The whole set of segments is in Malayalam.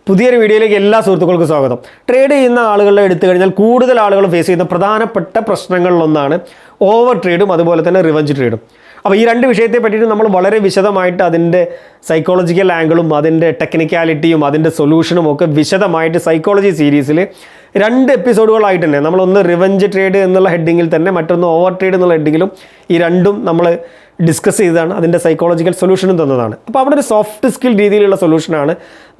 പുതിയൊരു വീഡിയോയിലേക്ക് എല്ലാ സുഹൃത്തുക്കൾക്കും സ്വാഗതം. ട്രേഡ് ചെയ്യുന്ന ആളുകളെ എടുത്തു കഴിഞ്ഞാൽ കൂടുതൽ ആളുകൾ ഫേസ് ചെയ്യുന്ന പ്രധാനപ്പെട്ട പ്രശ്നങ്ങളിലൊന്നാണ് ഓവർ ട്രേഡും അതുപോലെ തന്നെ റിവഞ്ച് ട്രേഡും. അപ്പോൾ ഈ രണ്ട് വിഷയത്തെ പറ്റിയിട്ട് നമ്മൾ വളരെ വിശദമായിട്ട് അതിൻ്റെ സൈക്കോളജിക്കൽ ആംഗിളും അതിൻ്റെ ടെക്നിക്കാലിറ്റിയും അതിൻ്റെ സൊല്യൂഷനും ഒക്കെ വിശദമായിട്ട് സൈക്കോളജി സീരീസിൽ 2 എപ്പിസോഡുകളായിട്ട് തന്നെ നമ്മളൊന്ന് റിവഞ്ച് ട്രേഡ് എന്നുള്ള ഹെഡിങ്ങിൽ തന്നെ മറ്റൊന്ന് ഓവർ ട്രേഡ് എന്നുള്ള ഹെഡിങ്ങിലും ഈ രണ്ടും നമ്മൾ ഡിസ്കസ് ചെയ്തതാണ്. അതിൻ്റെ സൈക്കോളജിക്കൽ സൊല്യൂഷനും തന്നതാണ്. അപ്പോൾ അവിടെ ഒരു സോഫ്റ്റ് സ്കിൽ രീതിയിലുള്ള സൊല്യൂഷനാണ്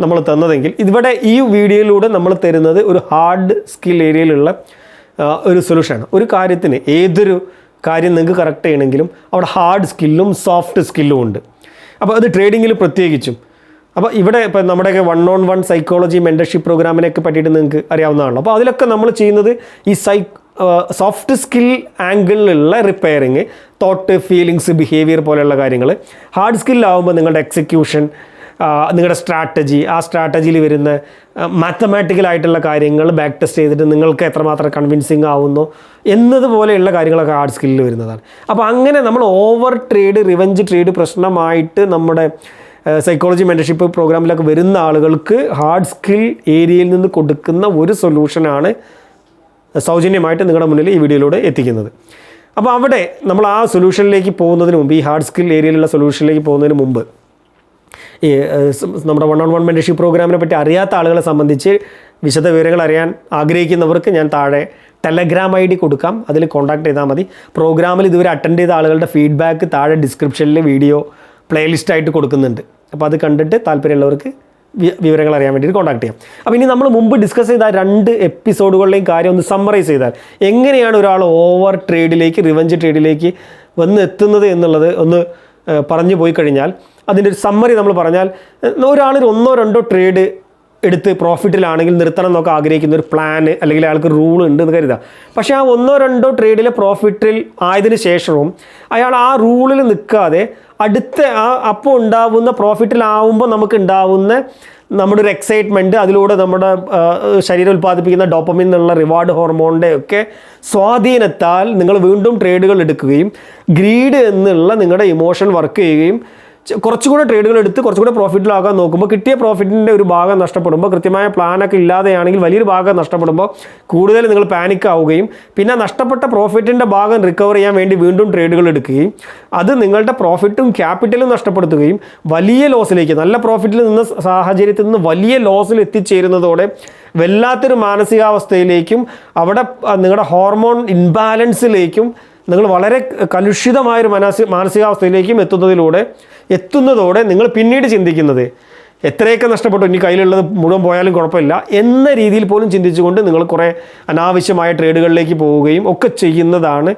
നമ്മൾ തന്നതെങ്കിൽ ഇവിടെ ഈ വീഡിയോയിലൂടെ നമ്മൾ തരുന്നത് ഒരു ഹാർഡ് സ്കിൽ ഏരിയയിലുള്ള ഒരു സൊല്യൂഷനാണ്. ഒരു കാര്യത്തിന് ഏതൊരു കാര്യം നിങ്ങൾക്ക് കറക്റ്റ് ചെയ്യണമെങ്കിലും അവിടെ ഹാർഡ് സ്കില്ലും സോഫ്റ്റ് സ്കില്ലും ഉണ്ട്. അപ്പോൾ അത് ട്രേഡിങ്ങിൽ പ്രത്യേകിച്ചും. അപ്പോൾ ഇവിടെ ഇപ്പോൾ നമ്മുടെയൊക്കെ 1-on-1 സൈക്കോളജി മെൻറ്റർഷിപ്പ് പ്രോഗ്രാമിനെയൊക്കെ പറ്റിയിട്ട് നിങ്ങൾക്ക് അറിയാവുന്നതാണല്ലോ. അപ്പോൾ അതിലൊക്കെ നമ്മൾ ചെയ്യുന്നത് ഈ സോഫ്റ്റ് സ്കിൽ ആംഗിളിലുള്ള റിപ്പയറിങ്, തോട്ട്, ഫീലിങ്സ്, ബിഹേവിയർ പോലെയുള്ള കാര്യങ്ങൾ. ഹാർഡ് സ്കില്ലാവുമ്പോൾ നിങ്ങളുടെ എക്സിക്യൂഷൻ, നിങ്ങളുടെ സ്ട്രാറ്റജി, ആ സ്ട്രാറ്റജിയിൽ വരുന്ന മാത്തമാറ്റിക്കലായിട്ടുള്ള കാര്യങ്ങൾ ബാക്ക് ടെസ്റ്റ് ചെയ്തിട്ട് നിങ്ങൾക്ക് എത്രമാത്രം കൺവിൻസിങ് ആവുന്നു എന്നതുപോലെയുള്ള കാര്യങ്ങളൊക്കെ ഹാർഡ് സ്കില്ലിൽ വരുന്നതാണ്. അപ്പോൾ അങ്ങനെ നമ്മൾ ഓവർ ട്രേഡ്, റിവഞ്ച് ട്രേഡ് പ്രശ്നമായിട്ട് നമ്മുടെ സൈക്കോളജി മെൻറ്റർഷിപ്പ് പ്രോഗ്രാമിലൊക്കെ വരുന്ന ആളുകൾക്ക് ഹാർഡ് സ്കിൽ ഏരിയയിൽ നിന്ന് കൊടുക്കുന്ന ഒരു സൊല്യൂഷനാണ് സൗജന്യമായിട്ട് നിങ്ങളുടെ മുന്നിൽ ഈ വീഡിയോയിലൂടെ എത്തിക്കുന്നത്. അപ്പോൾ അവിടെ നമ്മൾ ആ സൊല്യൂഷനിലേക്ക് പോകുന്നതിന് മുമ്പ്, ഈ ഹാർഡ് സ്കിൽ ഏരിയയിലുള്ള സൊല്യൂഷനിലേക്ക് പോകുന്നതിന് മുമ്പ്, ഈ നമ്മുടെ 1-on-1 മെൻറ്റർഷിപ്പ് പ്രോഗ്രാമിനെ പറ്റി അറിയാത്ത ആളുകളെ സംബന്ധിച്ച് വിശദ വിവരങ്ങൾ അറിയാൻ ആഗ്രഹിക്കുന്നവർക്ക് ഞാൻ താഴെ ടെലഗ്രാം ID കൊടുക്കാം. അതിൽ കോൺടാക്ട് ചെയ്താൽ മതി. പ്രോഗ്രാമിൽ ഇതുവരെ അറ്റൻഡ് ചെയ്ത ആളുകളുടെ ഫീഡ്ബാക്ക് താഴെ ഡിസ്ക്രിപ്ഷനിൽ വീഡിയോ പ്ലേലിസ്റ്റായിട്ട് കൊടുക്കുന്നുണ്ട്. അപ്പോൾ അത് കണ്ടിട്ട് താല്പര്യമുള്ളവർക്ക് വിവരങ്ങൾ അറിയാൻ വേണ്ടിയിട്ട് കോൺടാക്ട് ചെയ്യാം. അപ്പോൾ ഇനി നമ്മൾ മുമ്പ് ഡിസ്കസ് ചെയ്ത 2 എപ്പിസോഡുകളുടെയും കാര്യം ഒന്ന് സമ്മറൈസ് ചെയ്താൽ, എങ്ങനെയാണ് ഒരാൾ ഓവർ ട്രേഡിലേക്ക്, റിവഞ്ച് ട്രേഡിലേക്ക് വന്ന് എത്തുന്നത് എന്നുള്ളത് ഒന്ന് പറഞ്ഞു പോയി കഴിഞ്ഞാൽ അതിൻ്റെ ഒരു സമ്മറി നമ്മൾ പറഞ്ഞാൽ, ഒരാളൊരു 1-2 ട്രേഡ് എടുത്ത് പ്രോഫിറ്റിലാണെങ്കിൽ നിർത്തണം എന്നൊക്കെ ആഗ്രഹിക്കുന്ന ഒരു പ്ലാൻ അല്ലെങ്കിൽ അയാൾക്ക് റൂൾ ഉണ്ട് എന്ന് കരുതുക. പക്ഷേ ആ 1-2 ട്രേഡിലെ പ്രോഫിറ്റിൽ ആയതിനു ശേഷവും അയാൾ ആ റൂളിൽ നിൽക്കാതെ അടുത്ത അപ്പോൾ ഉണ്ടാവുന്ന പ്രോഫിറ്റിലാവുമ്പോൾ നമുക്ക് ഉണ്ടാവുന്ന നമ്മുടെ ഒരു എക്സൈറ്റ്മെൻറ്റ്, അതിലൂടെ നമ്മുടെ ശരീരം ഉൽപ്പാദിപ്പിക്കുന്ന ഡോപ്പമിൻ എന്നുള്ള റിവാർഡ് ഹോർമോണിൻ്റെ ഒക്കെ സ്വാധീനത്താൽ നിങ്ങൾ വീണ്ടും ട്രേഡുകൾ എടുക്കുകയും ഗ്രീഡ് എന്നുള്ള നിങ്ങളുടെ ഇമോഷൻ വർക്ക് ചെയ്യുകയും കുറച്ചുകൂടെ ട്രേഡുകൾ എടുത്ത് കുറച്ചുകൂടെ പ്രോഫിറ്റിലാകാൻ നോക്കുമ്പോൾ കിട്ടിയ പ്രോഫിറ്റിൻ്റെ ഒരു ഭാഗം നഷ്ടപ്പെടുമ്പോൾ, കൃത്യമായ പ്ലാനൊക്കെ ഇല്ലാതെയാണെങ്കിൽ വലിയൊരു ഭാഗം നഷ്ടപ്പെടുമ്പോൾ കൂടുതൽ നിങ്ങൾ പാനിക് ആവുകയും പിന്നെ നഷ്ടപ്പെട്ട പ്രോഫിറ്റിൻ്റെ ഭാഗം റിക്കവർ ചെയ്യാൻ വേണ്ടി വീണ്ടും ട്രേഡുകൾ എടുക്കുകയും അത് നിങ്ങളുടെ പ്രോഫിറ്റും ക്യാപിറ്റലും നഷ്ടപ്പെടുത്തുകയും വലിയ ലോസിലേക്ക്, നല്ല പ്രോഫിറ്റിൽ നിന്ന് സാഹചര്യത്തിൽ നിന്ന് വലിയ ലോസിൽ എത്തിച്ചേരുന്നതോടെ വല്ലാത്തൊരു മാനസികാവസ്ഥയിലേക്കും അവിടെ നിങ്ങളുടെ ഹോർമോൺ ഇൻബാലൻസിലേക്കും നിങ്ങൾ വളരെ കലുഷിതമായൊരു മാനസികാവസ്ഥയിലേക്കും എത്തുന്നതോടെ നിങ്ങൾ പിന്നീട് ചിന്തിക്കുന്നത് എത്രയൊക്കെ നഷ്ടപ്പെട്ടു, ഇനി കയ്യിലുള്ളത് മുഴുവൻ പോയാലും കുഴപ്പമില്ല എന്ന രീതിയിൽ പോലും ചിന്തിച്ചുകൊണ്ട് നിങ്ങൾ കുറേ അനാവശ്യമായ ട്രേഡുകളിലേക്ക് പോവുകയും ഒക്കെ ചെയ്യുന്നതാണ്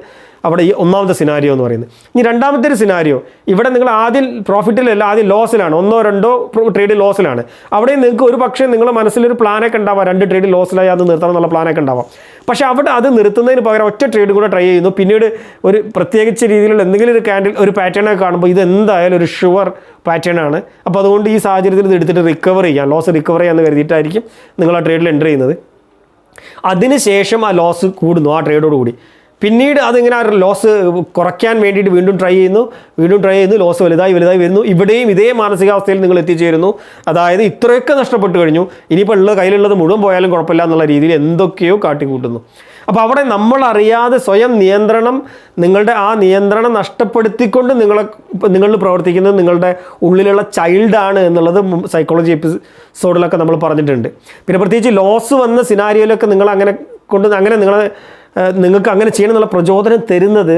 അവിടെ ഈ ഒന്നാമത്തെ സിനാരിയോ എന്ന് പറയുന്നത്. ഇനി രണ്ടാമത്തെ ഒരു സിനാരിയോ, ഇവിടെ നിങ്ങൾ ആദ്യം പ്രോഫിറ്റിലല്ല, ആദ്യം ലോസിലാണ്, 1-2 ട്രേഡ് ലോസിലാണ്. അവിടെ നിങ്ങൾക്ക് ഒരു പക്ഷേ നിങ്ങളുടെ മനസ്സിലൊരു പ്ലാനൊക്കെ ഉണ്ടാവാം, 2 ട്രേഡ് ലോസിലായി അത് നിർത്തണം എന്നുള്ള പ്ലാനൊക്കെ ഉണ്ടാവാം. പക്ഷേ അവിടെ അത് നിർത്തുന്നതിന് പകരം ഒറ്റ ട്രേഡ് കൂടെ ട്രൈ ചെയ്യുന്നു. പിന്നീട് ഒരു പ്രത്യേകിച്ച് രീതിയിലുള്ള എന്തെങ്കിലും ഒരു പാറ്റേണൊക്കെ കാണുമ്പോൾ ഇത് എന്തായാലും ഒരു ഷുവർ പാറ്റേൺ ആണ്, അപ്പോൾ അതുകൊണ്ട് ഈ സാഹചര്യത്തിൽ ഇത് എടുത്തിട്ട് റിക്കവർ ചെയ്യാം, ലോസ് റിക്കവർ ചെയ്യാമെന്ന് കരുതിയിട്ടായിരിക്കും നിങ്ങൾ ആ ട്രേഡിൽ എൻ്റർ ചെയ്യുന്നത്. അതിനുശേഷം ആ ലോസ് കൂടുന്നു ആ ട്രേഡോട് കൂടി. പിന്നീട് അതിങ്ങനെ ആ ലോസ് കുറയ്ക്കാൻ വേണ്ടിയിട്ട് വീണ്ടും ട്രൈ ചെയ്യുന്നു, ലോസ് വലുതായി വരുന്നു. ഇവിടെയും ഇതേ മാനസികാവസ്ഥയിൽ നിങ്ങൾ എത്തിച്ചേരുന്നു. അതായത് ഇത്രയൊക്കെ നഷ്ടപ്പെട്ടു കഴിഞ്ഞു, ഇനിയിപ്പോൾ കയ്യിലുള്ളത് മുഴുവൻ പോയാലും കുഴപ്പമില്ല എന്നുള്ള രീതിയിൽ എന്തൊക്കെയോ കാട്ടിക്കൂട്ടുന്നു. അപ്പോൾ അവിടെ നമ്മളറിയാതെ സ്വയം നിങ്ങളുടെ ആ നിയന്ത്രണം നഷ്ടപ്പെടുത്തിക്കൊണ്ട് നിങ്ങളിൽ പ്രവർത്തിക്കുന്നത് നിങ്ങളുടെ ഉള്ളിലുള്ള ചൈൽഡാണ് എന്നുള്ളത് സൈക്കോളജി എപ്പിസോഡിലൊക്കെ നമ്മൾ പറഞ്ഞിട്ടുണ്ട്. പിന്നെ പ്രത്യേകിച്ച് ലോസ് വന്ന സിനാരിയോയിലൊക്കെ നിങ്ങൾക്ക് അങ്ങനെ ചെയ്യണം എന്നുള്ള പ്രചോദനം തരുന്നത്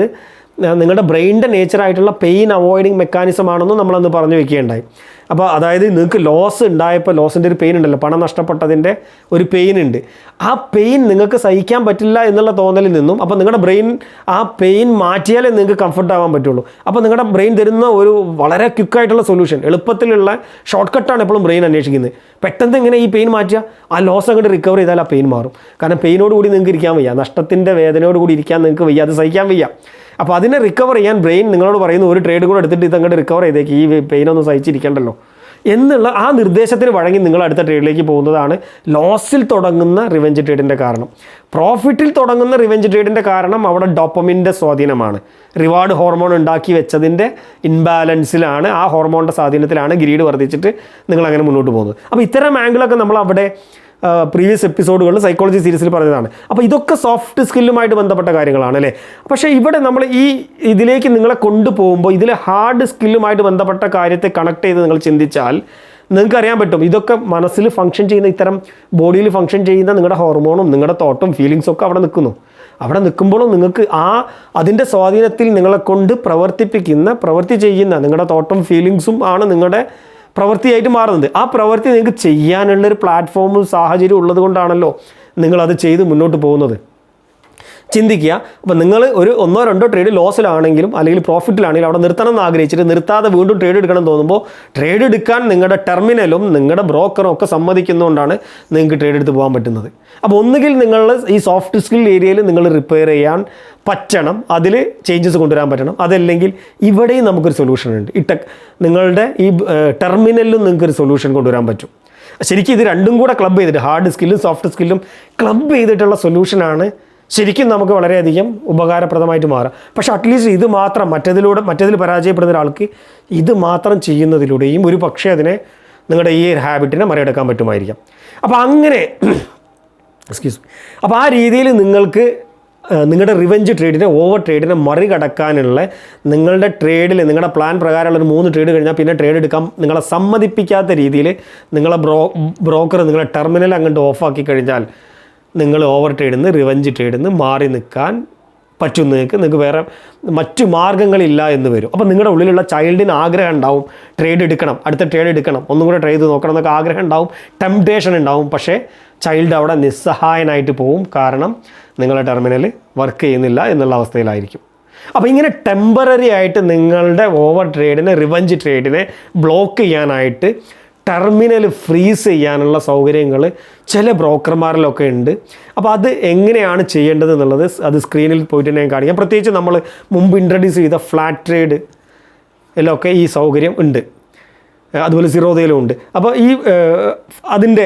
നിങ്ങളുടെ ബ്രെയിനിൻ്റെ നേച്ചറായിട്ടുള്ള പെയിൻ അവോയ്ഡിങ് മെക്കാനിസം ആണെന്നും നമ്മളന്ന് പറഞ്ഞു വെക്കുകയുണ്ടായി. അപ്പോൾ അതായത് നിങ്ങൾക്ക് ലോസ് ഉണ്ടായപ്പോൾ ലോസിൻ്റെ ഒരു പെയിൻ ഉണ്ടല്ലോ, പണം നഷ്ടപ്പെട്ടതിൻ്റെ ഒരു പെയിൻ ഉണ്ട്. ആ പെയിൻ നിങ്ങൾക്ക് സഹിക്കാൻ പറ്റില്ല എന്നുള്ള തോന്നലിൽ നിന്നും അപ്പോൾ നിങ്ങളുടെ ബ്രെയിൻ ആ പെയിൻ മാറ്റിയാലേ നിങ്ങൾക്ക് കംഫർട്ട് ആവാൻ പറ്റുള്ളൂ. അപ്പോൾ നിങ്ങളുടെ ബ്രെയിൻ തരുന്ന ഒരു വളരെ ക്വിക്കായിട്ടുള്ള സൊല്യൂഷൻ, എളുപ്പത്തിലുള്ള ഷോർട്ട് കട്ടാണ് എപ്പോഴും ബ്രെയിൻ അന്വേഷിക്കുന്നത്. പെട്ടെന്ന് ഇങ്ങനെ ഈ പെയിൻ മാറ്റുക, ആ ലോസ് അങ്ങോട്ട് റിക്കവർ ചെയ്താൽ ആ പെയിൻ മാറും. കാരണം പെയിനോടുകൂടി നിങ്ങൾക്ക് ഇരിക്കാൻ വയ്യ, നഷ്ടത്തിൻ്റെ വേദനയോടുകൂടി ഇരിക്കാൻ നിങ്ങൾക്ക് വയ്യ, അത് സഹിക്കാൻ വയ്യ. അപ്പോൾ അതിനെ റിക്കവർ ചെയ്യാൻ ബ്രെയിൻ നിങ്ങളോട് പറയുന്നു ഒരു ട്രേഡ് കൂടെ എടുത്തിട്ട് ഇതങ്ങോട്ട് റിക്കവർ ചെയ്തേക്ക്, ഈ പെയിനൊന്നും സഹിച്ചിരിക്കണ്ടല്ലോ എന്നുള്ള ആ നിർദ്ദേശത്തിന് വഴങ്ങി നിങ്ങൾ അടുത്ത ട്രേഡിലേക്ക് പോകുന്നതാണ് ലോസിൽ തുടങ്ങുന്ന റിവെഞ്ച് ട്രേഡിൻ്റെ കാരണം. പ്രോഫിറ്റിൽ തുടങ്ങുന്ന റിവെഞ്ച് ട്രേഡിൻ്റെ കാരണം അവിടെ ഡോപ്പമിൻ്റെ സ്വാധീനമാണ്. റിവാർഡ് ഹോർമോൺ ഉണ്ടാക്കി വെച്ചതിൻ്റെ ഇൻബാലൻസിലാണ്, ആ ഹോർമോണിൻ്റെ സ്വാധീനത്തിലാണ് ഗ്രീഡ് വർദ്ധിച്ചിട്ട് നിങ്ങൾ അങ്ങനെ മുന്നോട്ട് പോകുന്നത്. അപ്പോൾ ഇത്തരം ആംഗിളൊക്കെ നമ്മൾ അവിടെ പ്രീവിയസ് എപ്പിസോഡുകളിൽ സൈക്കോളജി സീരീസിൽ പറഞ്ഞതാണ്. അപ്പോൾ ഇതൊക്കെ സോഫ്റ്റ് സ്കില്ലുമായിട്ട് ബന്ധപ്പെട്ട കാര്യങ്ങളാണ് അല്ലേ. പക്ഷേ ഇവിടെ നമ്മൾ ഈ ഇതിലേക്ക് നിങ്ങളെ കൊണ്ടുപോകുമ്പോൾ ഇതിലെ ഹാർഡ് സ്കില്ലുമായിട്ട് ബന്ധപ്പെട്ട കാര്യത്തെ കണക്ട് ചെയ്ത് നിങ്ങൾ ചിന്തിച്ചാൽ നിങ്ങൾക്ക് അറിയാൻ പറ്റും ഇതൊക്കെ മനസ്സിൽ ഫങ്ഷൻ ചെയ്യുന്ന, ഇത്തരം ബോഡിയിൽ ഫങ്ഷൻ ചെയ്യുന്ന നിങ്ങളുടെ ഹോർമോണും നിങ്ങളുടെ തോട്ടും ഫീലിങ്സും ഒക്കെ അവിടെ നിൽക്കുന്നു. അവിടെ നിൽക്കുമ്പോഴും നിങ്ങൾക്ക് അതിൻ്റെ സ്വാധീനത്തിൽ നിങ്ങളെ കൊണ്ട് പ്രവൃത്തി ചെയ്യുന്ന നിങ്ങളുടെ തോട്ടും ഫീലിങ്സും ആണ് നിങ്ങളുടെ പ്രവൃത്തിയായിട്ട് മാറുന്നത്. ആ പ്രവൃത്തി നിങ്ങൾക്ക് ചെയ്യാനുള്ളൊരു പ്ലാറ്റ്ഫോമും സാഹചര്യവും ഉള്ളത് കൊണ്ടാണല്ലോ നിങ്ങളത് ചെയ്ത് മുന്നോട്ട് പോകുന്നത്. ചിന്തിക്കുക. അപ്പോൾ നിങ്ങൾ ഒരു 1-2 ട്രേഡ് ലോസിലാണെങ്കിലും അല്ലെങ്കിൽ പ്രോഫിറ്റിലാണെങ്കിലും അവിടെ നിർത്തണം എന്ന് ആഗ്രഹിച്ചിട്ട് നിർത്താതെ വീണ്ടും ട്രേഡ് എടുക്കണം തോന്നുമ്പോൾ ട്രേഡ് എടുക്കാൻ നിങ്ങളുടെ ടെർമിനലും നിങ്ങളുടെ ബ്രോക്കറും ഒക്കെ സമ്മതിക്കുന്നതുകൊണ്ടാണ് നിങ്ങൾക്ക് ട്രേഡ് എടുത്ത് പോകാൻ പറ്റുന്നത്. അപ്പോൾ ഒന്നുകിൽ നിങ്ങൾ ഈ സോഫ്റ്റ് സ്കിൽ ഏരിയയിൽ നിങ്ങൾ റിപ്പയർ ചെയ്യാൻ പറ്റണം, അതിൽ ചേഞ്ചസ് കൊണ്ടുവരാൻ പറ്റണം. അതല്ലെങ്കിൽ ഇവിടെയും നമുക്കൊരു സൊല്യൂഷൻ ഉണ്ട്. നിങ്ങളുടെ ഈ ടെർമിനലിലും നിങ്ങൾക്കൊരു സൊല്യൂഷൻ കൊണ്ടുവരാൻ പറ്റും. ശരിക്കും ഇത് രണ്ടും കൂടെ ക്ലബ് ചെയ്തിട്ട് ഹാർഡ് സ്കില്ലും സോഫ്റ്റ് സ്കില്ലും ക്ലബ് ചെയ്തിട്ടുള്ള സൊല്യൂഷനാണ് ശരിക്കും നമുക്ക് വളരെയധികം ഉപകാരപ്രദമായിട്ട് മാറുക. പക്ഷേ അറ്റ്ലീസ്റ്റ് ഇത് മാത്രം മറ്റതിൽ പരാജയപ്പെടുന്ന ഒരാൾക്ക് ഇത് മാത്രം ചെയ്യുന്നതിലൂടെയും ഒരു പക്ഷേ അതിനെ നിങ്ങളുടെ ഈ ഹാബിറ്റിനെ മറികടക്കാൻ പറ്റുമായിരിക്കാം. അപ്പോൾ അങ്ങനെ അപ്പോൾ ആ രീതിയിൽ നിങ്ങൾക്ക് നിങ്ങളുടെ റിവെഞ്ച് ട്രേഡിനെ, ഓവർ ട്രേഡിനെ മറികടക്കാനുള്ള നിങ്ങളുടെ ട്രേഡിൽ നിങ്ങളുടെ പ്ലാൻ പ്രകാരമുള്ളൊരു 3 ട്രേഡ് കഴിഞ്ഞാൽ പിന്നെ ട്രേഡ് എടുക്കാൻ നിങ്ങളെ സമ്മതിപ്പിക്കാത്ത രീതിയിൽ നിങ്ങളെ ബ്രോക്കർ നിങ്ങളെ ടെർമിനൽ അങ്ങോട്ട് ഓഫാക്കി കഴിഞ്ഞാൽ നിങ്ങൾ ഓവർ ട്രേഡിൽ നിന്ന് റിവെഞ്ച് ട്രേഡിൽ നിന്ന് മാറി നിൽക്കാൻ പറ്റും. നിങ്ങൾക്ക് വേറെ മറ്റു മാർഗ്ഗങ്ങളില്ല എന്ന് വരും. അപ്പോൾ നിങ്ങളുടെ ഉള്ളിലുള്ള ചൈൽഡിന് ആഗ്രഹം ഉണ്ടാവും, ട്രേഡ് എടുക്കണം, അടുത്ത ട്രേഡ് എടുക്കണം, ഒന്നും കൂടെ ട്രേഡ് ചെയ്ത് നോക്കണം എന്നൊക്കെ ആഗ്രഹം ഉണ്ടാവും, ടെംപ്ടേഷൻ ഉണ്ടാവും. പക്ഷേ ചൈൽഡ് അവിടെ നിസ്സഹായനായിട്ട് പോവും. കാരണം നിങ്ങളുടെ ടെർമിനൽ വർക്ക് ചെയ്യുന്നില്ല എന്നുള്ള അവസ്ഥയിലായിരിക്കും. അപ്പോൾ ഇങ്ങനെ ടെമ്പററി ആയിട്ട് നിങ്ങളുടെ ഓവർ ട്രേഡിനെ, റിവെഞ്ച് ട്രേഡിനെ ബ്ലോക്ക് ചെയ്യാനായിട്ട് ടെർമിനൽ ഫ്രീസ് ചെയ്യാനുള്ള സൗകര്യങ്ങൾ ചില ബ്രോക്കർമാരിലൊക്കെ ഉണ്ട്. അപ്പോൾ അത് എങ്ങനെയാണ് ചെയ്യേണ്ടത് എന്നുള്ളത് അത് സ്ക്രീനിൽ പോയിട്ട് ഞാൻ കാണിക്കാം. പ്രത്യേകിച്ച് നമ്മൾ മുമ്പ് ഇൻട്രൊഡ്യൂസ് ചെയ്ത ഫ്ലാറ്റ് ട്രേഡ് എല്ലൊക്കെ ഈ സൗകര്യം ഉണ്ട്, അതുപോലെ സീറോദയിലും ഉണ്ട്. അപ്പോൾ ഈ അതിൻ്റെ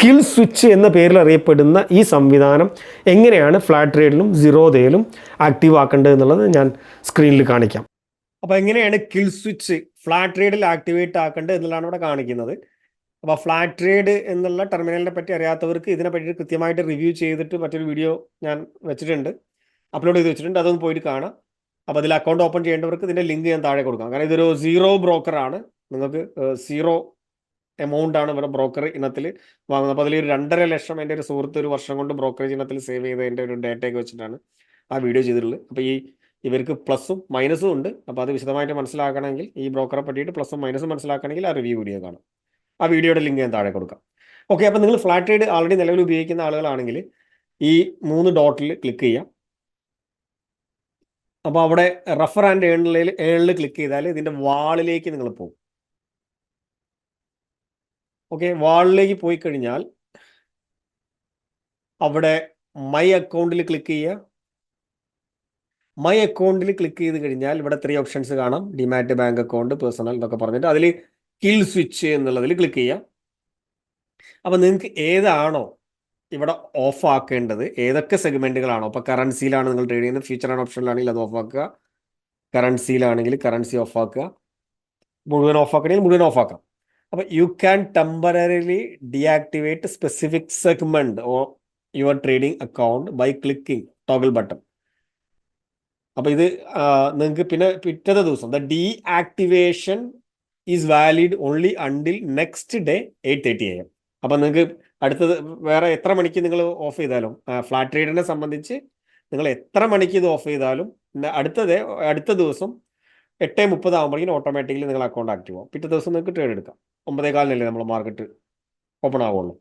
കിൽ സ്വിച്ച് എന്ന പേരിൽ അറിയപ്പെടുന്ന ഈ സംവിധാനം എങ്ങനെയാണ് ഫ്ലാറ്റ് ട്രേഡിലും സീറോദയിലും ആക്റ്റീവ് ആക്കേണ്ടത് എന്നുള്ളത് ഞാൻ സ്ക്രീനിൽ കാണിക്കാം. അപ്പോൾ എങ്ങനെയാണ് കിൽ സ്വിച്ച് ഫ്ലാറ്റ് ട്രേഡിൽ ആക്ടിവേറ്റ് ആക്കേണ്ടത് എന്നുള്ളതാണ് ഇവിടെ കാണിക്കുന്നത്. അപ്പോൾ ഫ്ലാറ്റ് ട്രേഡ് എന്നുള്ള ടെർമിനലിനെ പറ്റി അറിയാത്തവർക്ക് ഇതിനെ പറ്റിയിട്ട് കൃത്യമായിട്ട് റിവ്യൂ ചെയ്തിട്ട് മറ്റൊരു വീഡിയോ ഞാൻ വെച്ചിട്ടുണ്ട്, അപ്ലോഡ് ചെയ്ത് വെച്ചിട്ടുണ്ട്, അതൊന്ന് പോയിട്ട് കാണാം. അപ്പോൾ അതിൽ അക്കൗണ്ട് ഓപ്പൺ ചെയ്യേണ്ടവർക്ക് ഇതിൻ്റെ ലിങ്ക് ഞാൻ താഴെ കൊടുക്കാം. കാരണം ഇതൊരു സീറോ ബ്രോക്കറാണ്, നിങ്ങൾക്ക് സീറോ എമൗണ്ട് ആണ് ഇവിടെ ബ്രോക്കർ ഇനത്തിൽ വാങ്ങുന്നത്. അപ്പോൾ അതിൽ 2.5 ലക്ഷം എൻ്റെ ഒരു സുഹൃത്ത് ഒരു വർഷം കൊണ്ട് ബ്രോക്കറേജ് ഇനത്തിൽ സേവ് ചെയ്തതിൻ്റെ ഒരു ഡേറ്റയൊക്കെ വെച്ചിട്ടാണ് ആ വീഡിയോ ചെയ്തിട്ടുള്ളത്. അപ്പോൾ ഇവർക്ക് പ്ലസും മൈനസും ഉണ്ട്. അപ്പോൾ അത് വിശദമായിട്ട് മനസ്സിലാക്കണമെങ്കിൽ ഈ ബ്രോക്കറെ പറ്റിയിട്ട് പ്ലസും മൈനസും മനസ്സിലാക്കണമെങ്കിൽ ആ റിവ്യൂ വീഡിയോ കാണാം. ആ വീഡിയോയുടെ ലിങ്ക് ഞാൻ താഴെ കൊടുക്കാം. ഓക്കെ, അപ്പോൾ നിങ്ങൾ ഫ്ലാറ്റ് ട്രേഡ് ആൾറെഡി നിലവിൽ ഉപയോഗിക്കുന്ന ആളുകളാണെങ്കിൽ ഈ 3 ഡോട്ടിൽ ക്ലിക്ക് ചെയ്യാം. അപ്പോൾ അവിടെ റഫർ ആൻഡ് ഏണിൽ ക്ലിക്ക് ചെയ്താൽ ഇതിൻ്റെ വാളിലേക്ക് നിങ്ങൾ പോകും. ഓക്കെ, വാളിലേക്ക് പോയി കഴിഞ്ഞാൽ അവിടെ മൈ അക്കൗണ്ടിൽ ക്ലിക്ക് ചെയ്യുക. മൈ അക്കൗണ്ടിൽ ക്ലിക്ക് ചെയ്ത് കഴിഞ്ഞാൽ ഇവിടെ 3 ഓപ്ഷൻസ് കാണാം, ഡിമാറ്റ്, ബാങ്ക് അക്കൗണ്ട്, പേഴ്സണൽ എന്നൊക്കെ പറഞ്ഞിട്ട് അതിൽ കിൽ സ്വിച്ച് എന്നുള്ളതിൽ ക്ലിക്ക് ചെയ്യാം. അപ്പോൾ നിങ്ങൾക്ക് ഏതാണോ ഇവിടെ ഓഫ് ആക്കേണ്ടത്, ഏതൊക്കെ സെഗ്മെന്റുകളാണോ, ഇപ്പോൾ കറൻസിയിലാണ് നിങ്ങൾ ട്രേഡ് ചെയ്യുന്നത്, ഫ്യൂച്ചർ ആൻഡ് ഓപ്ഷനിലാണെങ്കിൽ അത് ഓഫ് ആക്കുക, കറൻസിയിലാണെങ്കിൽ കറൻസി ഓഫ് ആക്കുക, മുഴുവൻ ഓഫ് ആക്കണമെങ്കിൽ മുഴുവൻ ഓഫ് ആക്കാം. അപ്പോൾ you can temporarily deactivate specific segment or your trading account by clicking toggle button. അപ്പോൾ ഇത് നിങ്ങൾക്ക് പിന്നെ പിറ്റത്തെ ദിവസം the deactivation is valid only until next day 8:30 AM. അപ്പം നിങ്ങൾക്ക് അടുത്തത് വേറെ എത്ര മണിക്ക് നിങ്ങൾ ഓഫ് ചെയ്താലും, ഫ്ലാറ്റ് ട്രേഡിനെ സംബന്ധിച്ച് നിങ്ങൾ എത്ര മണിക്ക് ഇത് ഓഫ് ചെയ്താലും അടുത്ത ദിവസം 8:30 ആകുമ്പോഴേക്കും ഓട്ടോമാറ്റിക്കലി നിങ്ങൾ അക്കൗണ്ട് ആക്റ്റീവ് ആവും. പിറ്റേ ദിവസം നിങ്ങൾക്ക് ട്രേഡ് എടുക്കാം. 9:15 നമ്മൾ മാർക്കറ്റ് ഓപ്പൺ ആവുള്ളൂ.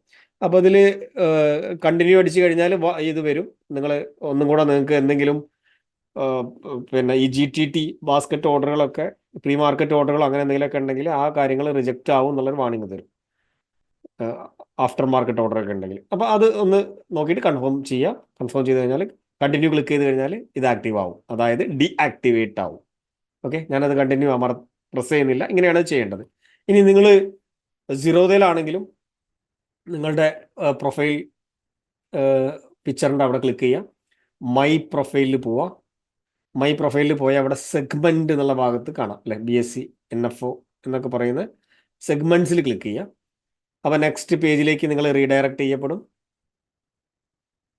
അപ്പോൾ ഇതിൽ കണ്ടിന്യൂ അടിച്ചു കഴിഞ്ഞാൽ ഇത് വരും. നിങ്ങൾ ഒന്നും കൂടെ നിങ്ങൾക്ക് എന്തെങ്കിലും പിന്നെ ഈ GTT ബാസ്ക്കറ്റ് ഓർഡറുകളൊക്കെ, പ്രീ മാർക്കറ്റ് ഓർഡറുകൾ അങ്ങനെ എന്തെങ്കിലുമൊക്കെ ഉണ്ടെങ്കിൽ ആ കാര്യങ്ങൾ റിജക്റ്റ് ആവും എന്നുള്ളൊരു വാണിംഗ് തരും, ആഫ്റ്റർ മാർക്കറ്റ് ഓർഡറൊക്കെ ഉണ്ടെങ്കിൽ. അപ്പോൾ അത് ഒന്ന് നോക്കിയിട്ട് കൺഫേം ചെയ്യുക. കൺഫേം ചെയ്ത് കഴിഞ്ഞാൽ കണ്ടിന്യൂ ക്ലിക്ക് ചെയ്ത് കഴിഞ്ഞാൽ ഇത് ആക്റ്റീവ് ആവും, അതായത് ഡീആക്ടിവേറ്റ് ആവും. ഓക്കെ, ഞാനത് കണ്ടിന്യൂ പ്രസ് ചെയ്യുന്നില്ല. ഇങ്ങനെയാണ് ചെയ്യേണ്ടത്. ഇനി നിങ്ങൾ സീറോതയിലാണെങ്കിലും നിങ്ങളുടെ പ്രൊഫൈൽ പിക്ചറിൻ്റെ അവിടെ ക്ലിക്ക് ചെയ്യുക, മൈ പ്രൊഫൈലിൽ പോവുക. മൈ പ്രൊഫൈലിൽ പോയാൽ അവിടെ സെഗ്മെൻറ്റ് എന്നുള്ള ഭാഗത്ത് കാണാം അല്ലേ, BSc NFO എന്നൊക്കെ പറയുന്ന സെഗ്മെൻറ്റ്സിൽ ക്ലിക്ക് ചെയ്യുക. അപ്പോൾ നെക്സ്റ്റ് പേജിലേക്ക് നിങ്ങൾ റീഡയറക്റ്റ് ചെയ്യപ്പെടും.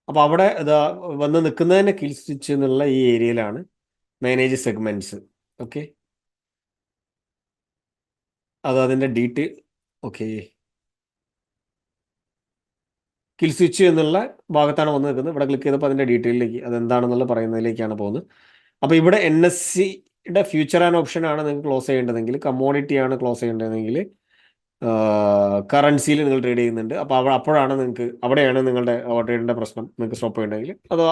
അപ്പോൾ അവിടെ ഇതാ വന്ന് നിൽക്കുന്നതിനെ കിൽ സ്വിച്ച് എന്നുള്ള ഈ ഏരിയയിലാണ് മാനേജ് സെഗ്മെൻറ്റ്സ്. ഓക്കെ, അത് അതിൻ്റെ ഡീറ്റെയിൽ. ഓക്കെ, കിൽ സ്വിച്ച് എന്നുള്ള ഭാഗത്താണ് വന്ന് നിൽക്കുന്നത്. ഇവിടെ ക്ലിക്ക് ചെയ്തപ്പോൾ അതിൻ്റെ ഡീറ്റെയിലേക്ക് അതെന്താണെന്നുള്ള പറയുന്നതിലേക്കാണ് പോകുന്നത്. അപ്പോൾ ഇവിടെ NSCയുടെ ഫ്യൂച്ചർ ആൻഡ് ഓപ്ഷൻ ആണ് നിങ്ങൾക്ക് ക്ലോസ് ചെയ്യേണ്ടതെങ്കിൽ, കമ്മോഡിറ്റി ആണ് ക്ലോസ് ചെയ്യേണ്ടതെങ്കിൽ, കറൻസിയിൽ നിങ്ങൾ ട്രേഡ് ചെയ്യുന്നുണ്ട്. അപ്പോൾ അപ്പോഴാണ് നിങ്ങൾക്ക്, അവിടെയാണ് നിങ്ങളുടെ ട്രേഡിൻ്റെ പ്രശ്നം നിങ്ങൾക്ക് സ്റ്റോപ്പ് ചെയ്യണമെങ്കിൽ അത്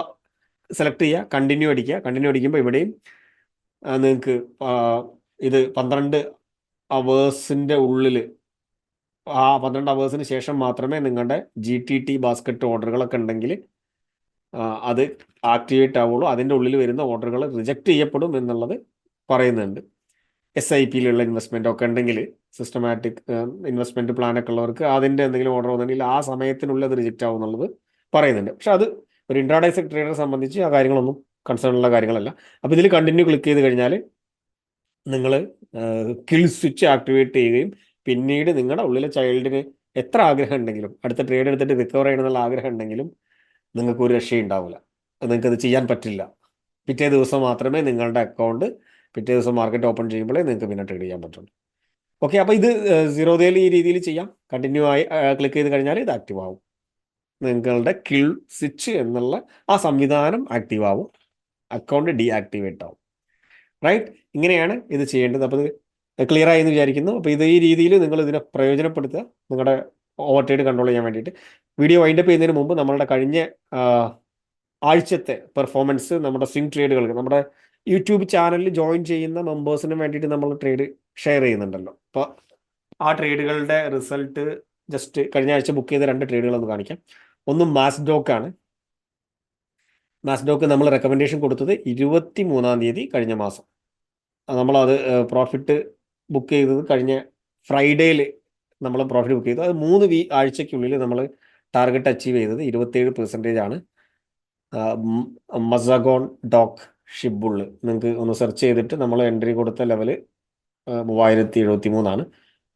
സെലക്ട് ചെയ്യുക, കണ്ടിന്യൂ അടിക്കുക. കണ്ടിന്യൂ അടിക്കുമ്പോൾ ഇവിടെയും നിങ്ങൾക്ക് ഇത് 12 അവേഴ്സിൻ്റെ ഉള്ളിൽ, ആ 12 അവേഴ്സിന് ശേഷം മാത്രമേ നിങ്ങളുടെ GTT ബാസ്ക്കറ്റ് ഓർഡറുകളൊക്കെ ഉണ്ടെങ്കിൽ അത് ആക്ടിവേറ്റ് ആവുള്ളൂ. അതിൻ്റെ ഉള്ളിൽ വരുന്ന ഓർഡറുകൾ റിജക്റ്റ് ചെയ്യപ്പെടും എന്നുള്ളത് പറയുന്നുണ്ട്. SIPയിലുള്ള ഇൻവെസ്റ്റ്മെൻ്റ് ഒക്കെ ഉണ്ടെങ്കിൽ, സിസ്റ്റമാറ്റിക് ഇൻവെസ്റ്റ്മെൻറ്റ് പ്ലാനൊക്കെ ഉള്ളവർക്ക് അതിൻ്റെ എന്തെങ്കിലും ഓർഡർ വന്നെങ്കിൽ ആ സമയത്തിനുള്ളിൽ അത് റിജക്റ്റ് ആവും എന്നുള്ളത് പറയുന്നുണ്ട്. പക്ഷെ അത് ഒരു ഇൻട്രാഡേ ട്രേഡറെ സംബന്ധിച്ച് ആ കാര്യങ്ങളൊന്നും കൺസേൺ ഉള്ള കാര്യങ്ങളല്ല. അപ്പോൾ ഇതിൽ കണ്ടിന്യൂ ക്ലിക്ക് ചെയ്ത് കഴിഞ്ഞാൽ നിങ്ങൾ കിൽ സ്വിച്ച് ആക്ടിവേറ്റ് ചെയ്യുകയും പിന്നീട് നിങ്ങളുടെ ഉള്ളിലെ ചൈൽഡിന് എത്ര ആഗ്രഹം ഉണ്ടെങ്കിലും, അടുത്ത ട്രേഡ് എടുത്തിട്ട് റിക്കവർ ചെയ്യണമെന്നുള്ള ആഗ്രഹം ഉണ്ടെങ്കിലും നിങ്ങൾക്ക് ഒരു രക്ഷയുണ്ടാവില്ല. നിങ്ങൾക്കത് ചെയ്യാൻ പറ്റില്ല. പിറ്റേ ദിവസം മാത്രമേ നിങ്ങളുടെ അക്കൗണ്ട്, പിറ്റേ ദിവസം മാർക്കറ്റ് ഓപ്പൺ ചെയ്യുമ്പോഴേ നിങ്ങൾക്ക് പിന്നെ ട്രേഡ് ചെയ്യാൻ പറ്റുള്ളൂ. ഓക്കെ, അപ്പോൾ ഇത് സീറോതയിൽ ഈ രീതിയിൽ ചെയ്യാം. കണ്ടിന്യൂ ആയി ക്ലിക്ക് ചെയ്ത് കഴിഞ്ഞാൽ ഇത് ആക്റ്റീവ് ആവും. നിങ്ങളുടെ കിൽ സ്വിച്ച് എന്നുള്ള ആ സംവിധാനം ആക്റ്റീവ് ആവും, അക്കൗണ്ട് ഡീആക്ടിവേറ്റ് ആവും. റൈറ്റ്, ഇങ്ങനെയാണ് ഇത് ചെയ്യേണ്ടത്. അപ്പോൾ ഇത് ക്ലിയർ ആയി എന്ന് വിചാരിക്കുന്നു. അപ്പോൾ ഇത് ഈ രീതിയിൽ നിങ്ങൾ ഇതിനെ പ്രയോജനപ്പെടുത്തുക നിങ്ങളുടെ ഓവർ ട്രേഡ് കൺട്രോൾ ചെയ്യാൻ വേണ്ടിയിട്ട്. വീഡിയോ വൈൻഡപ്പ് ചെയ്യുന്നതിന് മുമ്പ് നമ്മളുടെ കഴിഞ്ഞ ആഴ്ചത്തെ പെർഫോമൻസ് നമ്മുടെ സ്വിംഗ് ട്രേഡുകൾക്ക് നമ്മുടെ യൂട്യൂബ് ചാനലിൽ ജോയിൻ ചെയ്യുന്ന മെമ്പേഴ്സിന് വേണ്ടിയിട്ട് നമ്മൾ ട്രേഡ് ഷെയർ ചെയ്യുന്നുണ്ടല്ലോ. അപ്പോൾ ആ ട്രേഡുകളുടെ റിസൾട്ട് ജസ്റ്റ് കഴിഞ്ഞ ആഴ്ച ബുക്ക് ചെയ്ത 2 ട്രേഡുകളൊന്ന് കാണിക്കാം. ഒന്ന് മാസ്ഡോക്കാണ്. മാസ്ഡോക്ക് നമ്മൾ റെക്കമെൻഡേഷൻ കൊടുത്തത് 23-ാം തീയതി കഴിഞ്ഞ മാസം. നമ്മളത് പ്രോഫിറ്റ് ബുക്ക് ചെയ്തത് കഴിഞ്ഞ ഫ്രൈഡേയിൽ നമ്മൾ പ്രോഫിറ്റ് ബുക്ക് ചെയ്തു. അത് 3 ആഴ്ചയ്ക്കുള്ളിൽ നമ്മൾ ടാർഗറ്റ് അച്ചീവ് ചെയ്തത് 27% ആണ്. മസഗോൺ ഡോക്ക് ഷിബുള്ള് നിങ്ങൾക്ക് ഒന്ന് സെർച്ച് ചെയ്തിട്ട് നമ്മൾ എൻട്രി കൊടുത്ത ലെവല് 3073 ആണ്.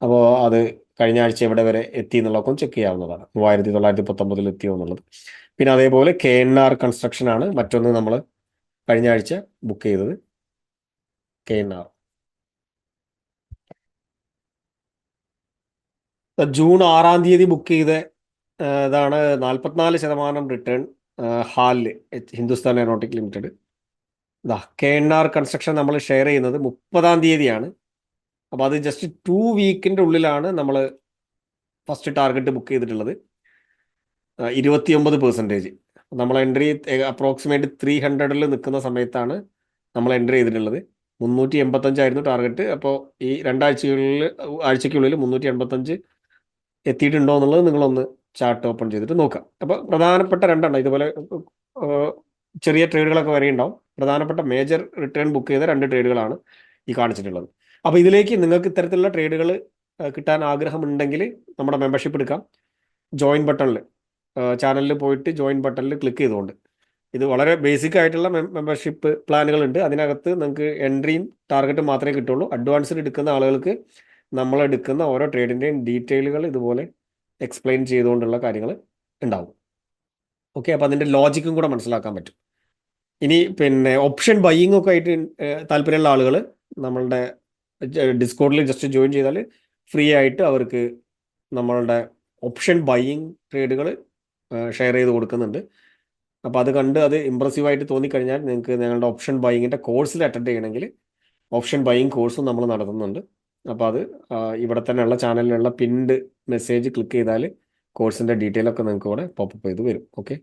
അപ്പോൾ അത് കഴിഞ്ഞ ആഴ്ച എവിടെ വരെ എത്തി എന്നുള്ളതൊക്കെ ചെക്ക് ചെയ്യാവുന്നതാണ്. 3919 എത്തിയോ എന്നുള്ളത്. പിന്നെ അതേപോലെ KNR കൺസ്ട്രക്ഷൻ ആണ് മറ്റൊന്ന് നമ്മൾ കഴിഞ്ഞ ആഴ്ച ബുക്ക് ചെയ്തത്. KNR ജൂൺ 6-ാം തീയതി ബുക്ക് ചെയ്ത ഇതാണ്. 44% റിട്ടേൺ ഹാലിൽ, Hindustan aeronautic limited. KNR construction നമ്മൾ ഷെയർ ചെയ്യുന്നത് 30-ാം തീയതിയാണ്. അപ്പോൾ അത് ജസ്റ്റ് 2 വീക്കിൻ്റെ ഉള്ളിലാണ് നമ്മൾ ഫസ്റ്റ് ടാർഗറ്റ് ബുക്ക് ചെയ്തിട്ടുള്ളത്. 29%. നമ്മൾ എൻട്രി അപ്രോക്സിമേറ്റ് 300-ൽ നിൽക്കുന്ന സമയത്താണ് നമ്മൾ എൻട്രി ചെയ്തിട്ടുള്ളത്. 385 ടാർഗറ്റ്. അപ്പോൾ ഈ 2 ആഴ്ചയ്ക്കുള്ളിൽ 385 എത്തിയിട്ടുണ്ടോ എന്നുള്ളത് നിങ്ങളൊന്ന് ചാർട്ട് ഓപ്പൺ ചെയ്തിട്ട് നോക്കാം. അപ്പോൾ പ്രധാനപ്പെട്ട 2 ഇതുപോലെ ചെറിയ ട്രേഡുകളൊക്കെ വരെ ഉണ്ടാവും. പ്രധാനപ്പെട്ട മേജർ റിട്ടേൺ ബുക്ക് ചെയ്ത 2 ട്രേഡുകളാണ് ഈ കാണിച്ചിട്ടുള്ളത്. അപ്പോൾ ഇതിലേക്ക് നിങ്ങൾക്ക് ഇത്തരത്തിലുള്ള ട്രേഡുകൾ കിട്ടാൻ ആഗ്രഹമുണ്ടെങ്കിൽ നമ്മുടെ മെമ്പർഷിപ്പ് എടുക്കാം. ജോയിൻ ബട്ടണിൽ, ചാനലിൽ പോയിട്ട് ജോയിൻ ബട്ടണിൽ ക്ലിക്ക് ചെയ്തുകൊണ്ട്, ഇത് വളരെ ബേസിക് ആയിട്ടുള്ള മെമ്പർഷിപ്പ് പ്ലാനുകളുണ്ട്. അതിനകത്ത് നിങ്ങൾക്ക് എൻട്രിയും ടാർഗറ്റും മാത്രമേ കിട്ടുള്ളൂ. അഡ്വാൻസ്ഡ് എടുക്കുന്ന ആളുകൾക്ക് നമ്മൾ എടുക്കുന്ന ഓരോ ട്രേഡിൻ്റെയും ഡീറ്റെയിലുകൾ ഇതുപോലെ എക്സ്പ്ലെയിൻ ചെയ്തുകൊണ്ടുള്ള കാര്യങ്ങൾ ഉണ്ടാവും. ഓക്കെ, അപ്പോൾ അതിൻ്റെ ലോജിക്കും കൂടെ മനസ്സിലാക്കാൻ പറ്റും. ഇനി പിന്നെ ഓപ്ഷൻ ബൈയിങ് ഒക്കെ ആയിട്ട് താല്പര്യമുള്ള ആളുകൾ നമ്മളുടെ ഡിസ്കോഡിൽ ജസ്റ്റ് ജോയിൻ ചെയ്താൽ ഫ്രീ ആയിട്ട് അവർക്ക് നമ്മളുടെ ഓപ്ഷൻ ബൈയിങ് ട്രേഡുകൾ ഷെയർ ചെയ്ത് കൊടുക്കുന്നുണ്ട്. അപ്പോൾ അത് കണ്ട് അത് ഇമ്പ്രസീവായിട്ട് തോന്നിക്കഴിഞ്ഞാൽ നിങ്ങൾക്ക് ഞങ്ങളുടെ ഓപ്ഷൻ ബൈയിങ്ങിൻ്റെ കോഴ്സിൽ അറ്റൻഡ് ചെയ്യണമെങ്കിൽ ഓപ്ഷൻ ബൈയിങ് കോഴ്സും നമ്മൾ നടത്തുന്നുണ്ട്. അപ്പോൾ അത് ഇവിടെ തന്നെയുള്ള ചാനലിലുള്ള പിൻഡ് മെസ്സേജ് ക്ലിക്ക് ചെയ്താൽ കോഴ്സിൻ്റെ ഡീറ്റെയിൽ ഒക്കെ നിങ്ങൾക്ക് ഇവിടെ പോപ്പപ്പ് ചെയ്ത് വരും. ഓക്കെ,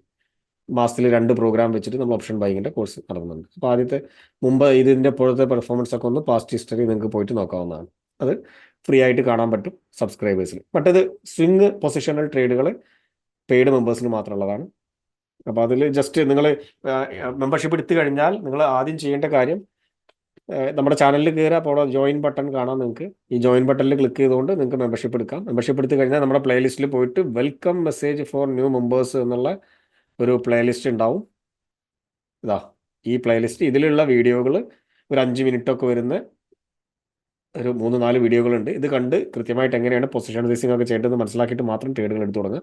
മാസത്തിൽ 2 പ്രോഗ്രാം വെച്ചിട്ട് നമ്മൾ ഓപ്ഷൻ ബൈയിങ്ങിൻ്റെ കോഴ്സ് നടത്തുന്നുണ്ട്. അപ്പോൾ ആദ്യത്തെ മുമ്പ് ഇതിൻ്റെ ഇപ്പോഴത്തെ പെർഫോമൻസ് ഒക്കെ ഒന്ന് പാസ്റ്റ് ഹിസ്റ്ററി നിങ്ങൾക്ക് പോയിട്ട് നോക്കാവുന്നതാണ്. അത് ഫ്രീ ആയിട്ട് കാണാൻ പറ്റും സബ്സ്ക്രൈബേഴ്സിൽ. മറ്റേത് സ്വിംഗ് പൊസിഷണൽ ട്രേഡുകൾ പെയ്ഡ് മെമ്പേഴ്സിന് മാത്രമുള്ളതാണ്. അപ്പോൾ അതിൽ ജസ്റ്റ് നിങ്ങൾ മെമ്പർഷിപ്പ് എടുത്തു കഴിഞ്ഞാൽ നിങ്ങൾ ആദ്യം ചെയ്യേണ്ട കാര്യം നമ്മുടെ ചാനലിൽ കയറുക, അപ്പോൾ അവിടെ ജോയിൻ ബട്ടൺ കാണാം നിങ്ങൾക്ക്. ഈ ജോയിൻ ബട്ടണിൽ ക്ലിക്ക് ചെയ്തുകൊണ്ട് നിങ്ങൾക്ക് മെമ്പർഷിപ്പ് എടുക്കാം. മെമ്പർഷിപ്പ് എടുത്ത് കഴിഞ്ഞാൽ നമ്മുടെ പ്ലേലിസ്റ്റിൽ പോയിട്ട് welcome message for new members എന്നുള്ള ഒരു പ്ലേലിസ്റ്റ് ഉണ്ടാവും. ഇതാ ഈ പ്ലേലിസ്റ്റ്, ഇതിലുള്ള വീഡിയോകൾ ഒരു 5 മിനിറ്റൊക്കെ വരുന്ന ഒരു 3-4 വീഡിയോകളുണ്ട്. ഇത് കണ്ട് കൃത്യമായിട്ട് എങ്ങനെയാണ് പൊസിഷൻ അനലൈസിംഗ് ഒക്കെ ചെയ്യേണ്ടതെന്ന് മനസ്സിലാക്കിയിട്ട് മാത്രം ട്രേഡുകൾ എടുത്തു തുടങ്ങുക.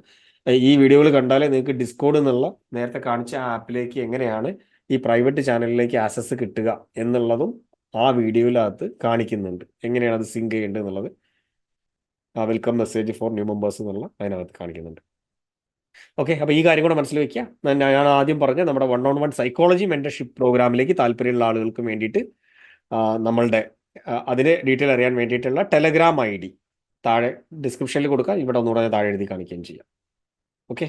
ഈ വീഡിയോകൾ കണ്ടാലേ നിങ്ങൾക്ക് ഡിസ്കോഡ് എന്നുള്ള നേരത്തെ കാണിച്ച ആ ആപ്പിലേക്ക് എങ്ങനെയാണ് ഈ പ്രൈവറ്റ് ചാനലിലേക്ക് ആക്സസ് കിട്ടുക എന്നുള്ളതും ആ വീഡിയോയിലകത്ത് കാണിക്കുന്നുണ്ട്. എങ്ങനെയാണ് അത് സിങ്ക് ചെയ്യേണ്ടത് എന്നുള്ളത് ആ welcome message for new members എന്നുള്ള അതിനകത്ത് കാണിക്കുന്നുണ്ട്. ഓക്കെ, അപ്പോൾ ഈ കാര്യം കൂടെ മനസ്സിൽ വയ്ക്കുക. ഞാൻ ആദ്യം പറഞ്ഞ നമ്മുടെ 1-on-1 സൈക്കോളജി മെന്റർഷിപ്പ് പ്രോഗ്രാമിലേക്ക് താല്പര്യമുള്ള ആളുകൾക്ക് വേണ്ടിയിട്ട് നമ്മളുടെ അതിന് ഡീറ്റെയിൽ അറിയാൻ വേണ്ടിയിട്ടുള്ള ടെലഗ്രാം ID താഴെ ഡിസ്ക്രിപ്ഷനിൽ കൊടുക്കാം. ഇവിടെ ഒന്നുകൂടെ താഴെ എഴുതി കാണിക്കുകയും ചെയ്യാം. ഓക്കെ.